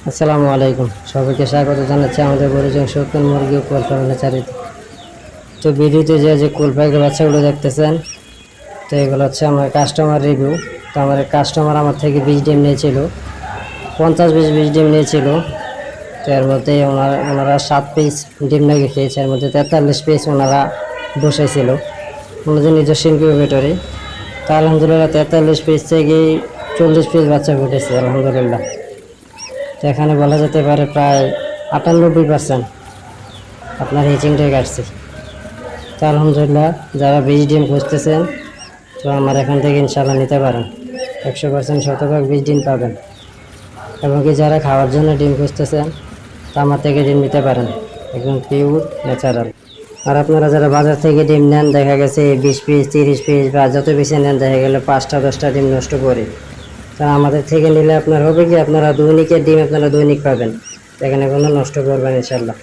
আসসালামু আলাইকুম, সবাইকে স্বাগত জানাচ্ছি আমাদের পরিচয় সত্যন মুরগি ও কোলফার্মের চারিতে। তো ভিডিওতে যে কোলফাইকের বাচ্চাগুলো দেখতেছেন, তো এগুলো হচ্ছে আমার কাস্টমার রিভিউ। তো আমার কাস্টমার আমার থেকে 20 ডিম নিয়েছিল, 50-20 ডিম নিয়েছিল। তো এর মধ্যে ওনারা 7 পিস ডিম নাকি খেয়েছে, এর মধ্যে 43 পিস ওনারা বসেছিল ওনাদের নিজস্ব ইনকিউবেটরে। তো আলহামদুলিল্লাহ 43 পিস থেকে 40 পিস বাচ্চা ফুটেছে আলহামদুলিল্লাহ। তো এখানে বলা যেতে পারে প্রায় 98% আপনার হিচিংটাই কাটছে। তো আলহামদুলিল্লাহ, যারা 20 ডিম খুঁজতেছেন তো আমার এখান থেকে ইনশাল্লাহ নিতে পারেন, 100% শতভাগ 20 ডিম পাবেন। এবং কি যারা খাওয়ার জন্য ডিম খুঁজতেছেন তো আমার থেকে ডিম নিতে পারেন, একদম পিওর ন্যাচারাল। আর আপনারা যারা বাজার থেকে ডিম নেন, দেখা গেছে 20 পিস 30 পিস বা যত বেশি নেন, দেখা গেলে 5টা 10টা ডিম নষ্ট করে। তা আমাদের থেকে নিলে আপনার হবে কি, আপনারা দৈনিকের ডিম আপনারা দৈনিক পাবেন, এখানে কোনো নষ্ট করবেন ইনশাল্লাহ।